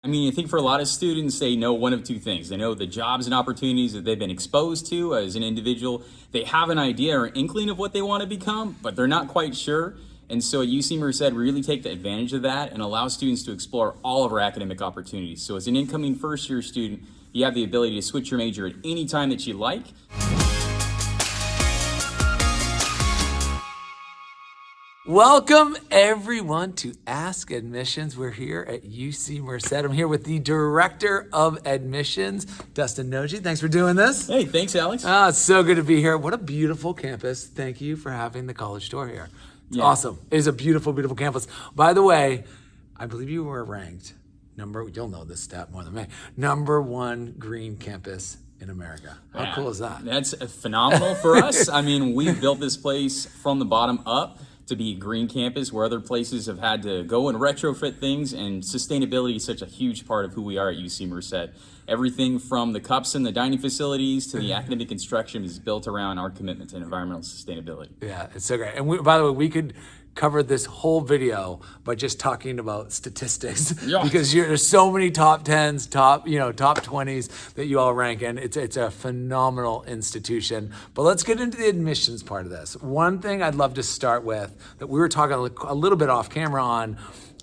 I mean, I think for a lot of students, they know one of two things. They know the jobs and opportunities that they've been exposed to as an individual. They have an idea or inkling of what they want to become, but they're not quite sure. And so at UC Merced, we really take the advantage of that and allow students to explore all of our academic opportunities. So as an incoming first year student, you have the ability to switch your major at any time that you like. Welcome everyone to Ask Admissions. We're here at UC Merced. I'm here with the Director of Admissions, Dustin Noji. Thanks for doing this. Hey, thanks, Alex. It's so good to be here. What a beautiful campus. Thank you for having the college tour here. It's awesome. It is a beautiful, beautiful campus. By the way, I believe you were ranked you'll know this stat more than me, #1 green campus in America. How cool is that? That's phenomenal for us. I mean, we built this place from the bottom up to be a green campus where other places have had to go and retrofit things, and sustainability is such a huge part of who we are at UC Merced. Everything from the cups and the dining facilities to the academic instruction is built around our commitment to environmental sustainability. Yeah, it's so great. And by the way, we could cover this whole video by just talking about statistics because there's so many top 10s, top 20s that you all rank in. It's a phenomenal institution. But let's get into the admissions part of this. One thing I'd love to start with that we were talking a little bit off camera on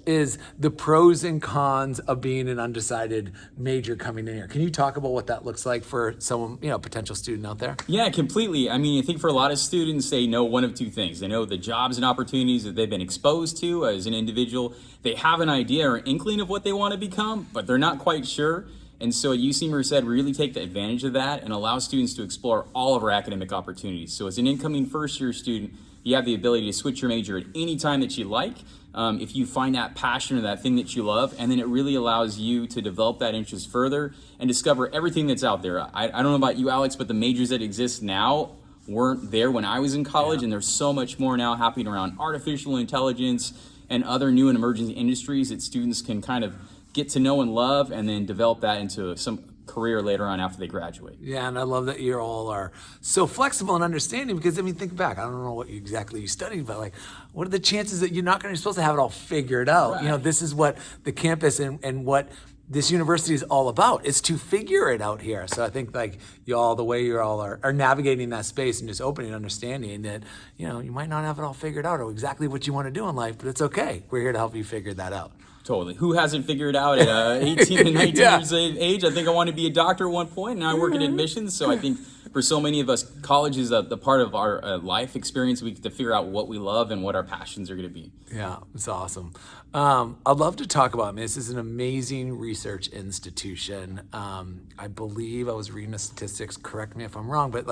is the pros and cons of being an undecided major coming in here. Can you talk about what that looks like for someone, potential student out there? Yeah, completely. I mean, I think for a lot of students, they know one of two things. They know the jobs and opportunities that they've been exposed to as an individual. They have an idea or inkling of what they want to become, but they're not quite sure. And so at UC Merced, we really take the advantage of that and allow students to explore all of our academic opportunities. So as an incoming first year student, you have the ability to switch your major at any time that you like. If you find that passion or that thing that you love, and then it really allows you to develop that interest further and discover everything that's out there. I don't know about you, Alex, but the majors that exist now weren't there when I was in college, and there's so much more now happening around artificial intelligence and other new and emerging industries that students can kind of get to know and love and then develop that into some career later on after they graduate. Yeah, and I love that you all are so flexible and understanding because, think back. I don't know what exactly you studied, but what are the chances that you're supposed to have it all figured out? Right. This is what the campus and what this university is all about, is to figure it out here. So I think the way you all are navigating that space and just opening and understanding that, you might not have it all figured out or exactly what you want to do in life, but it's okay. We're here to help you figure that out. Totally. Who hasn't figured out at 18 and 19 years of age? I think I want to be a doctor at one point, and now I work in admissions. So I think for so many of us, college is the part of our life experience. We get to figure out what we love and what our passions are going to be. Yeah, it's awesome. I'd love to talk about, this is an amazing research institution. I believe I was reading the statistics, correct me if I'm wrong, but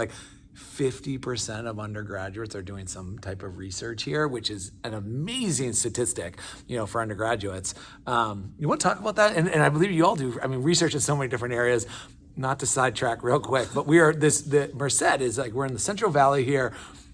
50% of undergraduates are doing some type of research here, which is an amazing statistic, for undergraduates. You want to talk about that? And I believe you all do. Research in so many different areas. Not to sidetrack real quick, but the Merced is we're in the Central Valley here,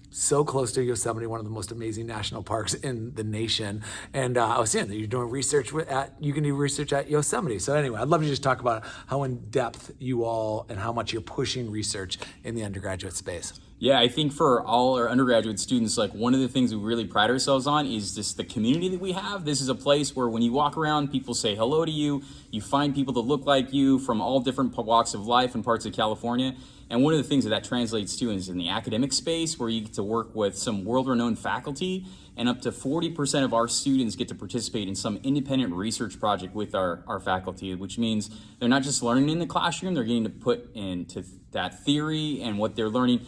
so close to Yosemite, one of the most amazing national parks in the nation. And I was saying that you're doing research you can do research at Yosemite. So anyway, I'd love to just talk about how in depth you all and how much you're pushing research in the undergraduate space. Yeah, I think for all our undergraduate students, one of the things we really pride ourselves on is just the community that we have. This is a place where when you walk around, people say hello to you. You find people that look like you from all different walks of life and parts of California. And one of the things that translates to is in the academic space, where you get to work with some world-renowned faculty, and up to 40% of our students get to participate in some independent research project with our faculty, which means they're not just learning in the classroom, they're getting to put into that theory and what they're learning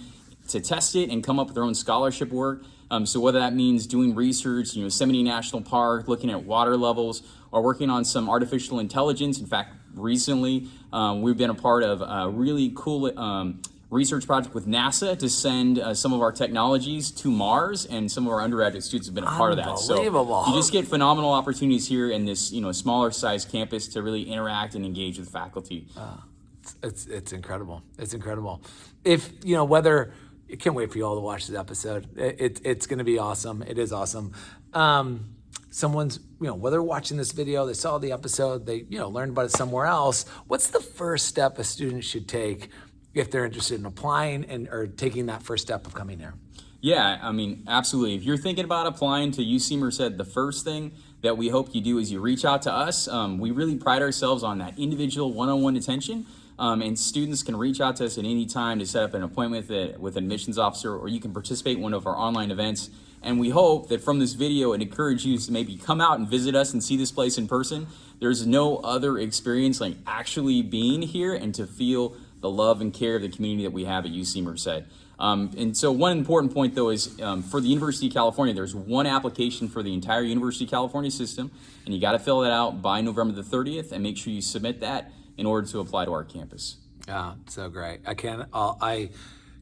to test it and come up with their own scholarship work. So whether that means doing research, Yosemite National Park, looking at water levels, or working on some artificial intelligence. In fact, recently we've been a part of a really cool research project with NASA to send some of our technologies to Mars, and some of our undergraduate students have been a part of that. So you just get phenomenal opportunities here in this smaller size campus to really interact and engage with faculty. It's incredible. It's incredible. If whether I can't wait for you all to watch this episode. It's going to be awesome. It is awesome. Someone's, whether watching this video, they saw the episode, they, learned about it somewhere else. What's the first step a student should take if they're interested in applying or taking that first step of coming here? Yeah, absolutely. If you're thinking about applying to UC Merced, the first thing that we hope you do is you reach out to us. We really pride ourselves on that individual one-on-one attention. And students can reach out to us at any time to set up an appointment with an admissions officer, or you can participate in one of our online events. And we hope that from this video, it encourages you to maybe come out and visit us and see this place in person. There's no other experience like actually being here and to feel the love and care of the community that we have at UC Merced. And so one important point though is for the University of California, there's one application for the entire University of California system, and you got to fill that out by November the 30th and make sure you submit that in order to apply to our campus. Yeah, so great. I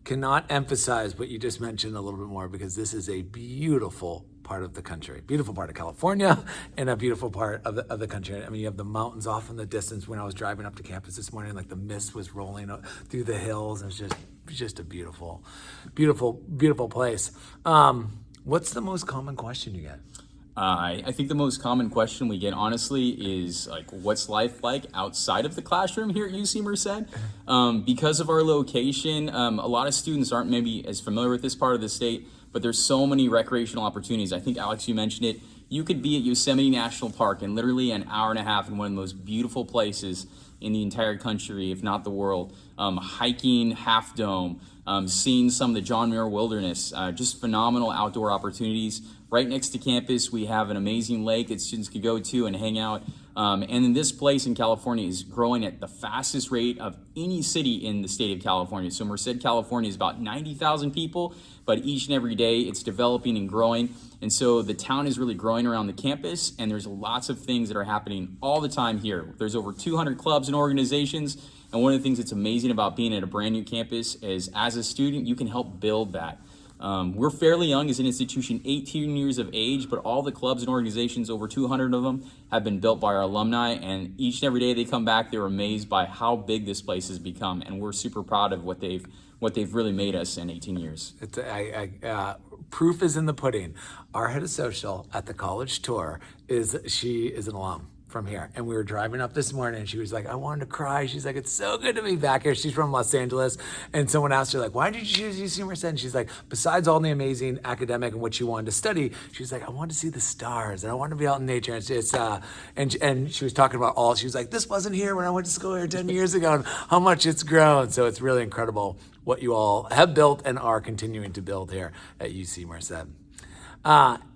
cannot emphasize what you just mentioned a little bit more, because this is a beautiful part of the country, beautiful part of California, and a beautiful part of the country. I mean, you have the mountains off in the distance. When I was driving up to campus this morning, like the mist was rolling through the hills. It was just a beautiful, beautiful, beautiful place. What's the most common question you get? I think the most common question we get, honestly, is like, what's life like outside of the classroom here at UC Merced? Because of our location, a lot of students aren't maybe as familiar with this part of the state, but there's so many recreational opportunities. I think, Alex, you mentioned it. You could be at Yosemite National Park in literally an hour and a half in one of the most beautiful places in the entire country, if not the world. Hiking Half Dome, seeing some of the John Muir Wilderness, just phenomenal outdoor opportunities. Right next to campus, we have an amazing lake that students could go to and hang out. And then this place in California is growing at the fastest rate of any city in the state of California. So Merced, California is about 90,000 people, but each and every day it's developing and growing. And so the town is really growing around the campus, and there's lots of things that are happening all the time here. There's over 200 clubs and organizations. And one of the things that's amazing about being at a brand new campus is, as a student, you can help build that. We're fairly young as an institution, 18 years of age, but all the clubs and organizations, over 200 of them, have been built by our alumni, and each and every day they come back, they're amazed by how big this place has become, and we're super proud of what they've really made us in 18 years. Proof is in the pudding. Our head of social at the college tour is an alum from here, and we were driving up this morning and she was like, I wanted to cry. She's like, it's so good to be back here. She's from Los Angeles, and someone asked her, like, why did you choose UC Merced? And she's like, besides all the amazing academic and what she wanted to study, she's like, I wanted to see the stars and I wanted to be out in nature. And she was talking about she was like, this wasn't here when I went to school here 10 years ago, and how much it's grown. So it's really incredible what you all have built and are continuing to build here at UC Merced.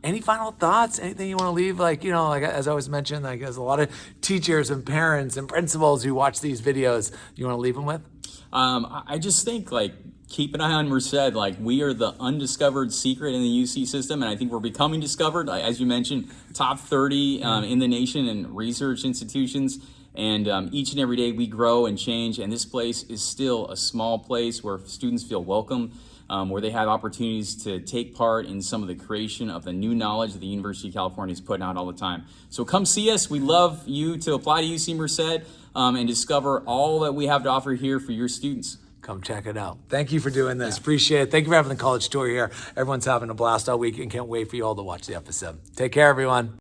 Any final thoughts? Anything you want to leave? Like as I was mentioned, like there's a lot of teachers and parents and principals who watch these videos. You want to leave them with? I just think, like, keep an eye on Merced. Like, we are the undiscovered secret in the UC system, and I think we're becoming discovered. As you mentioned, top 30 in the nation in research institutions. And each and every day we grow and change, and this place is still a small place where students feel welcome, where they have opportunities to take part in some of the creation of the new knowledge that the University of California is putting out all the time. So come see us. We love you to apply to UC Merced and discover all that we have to offer here for your students. Come check it out. Thank you for doing this. Appreciate it. Thank you for having the college tour here. Everyone's having a blast all week and can't wait for you all to watch the episode. Take care, everyone.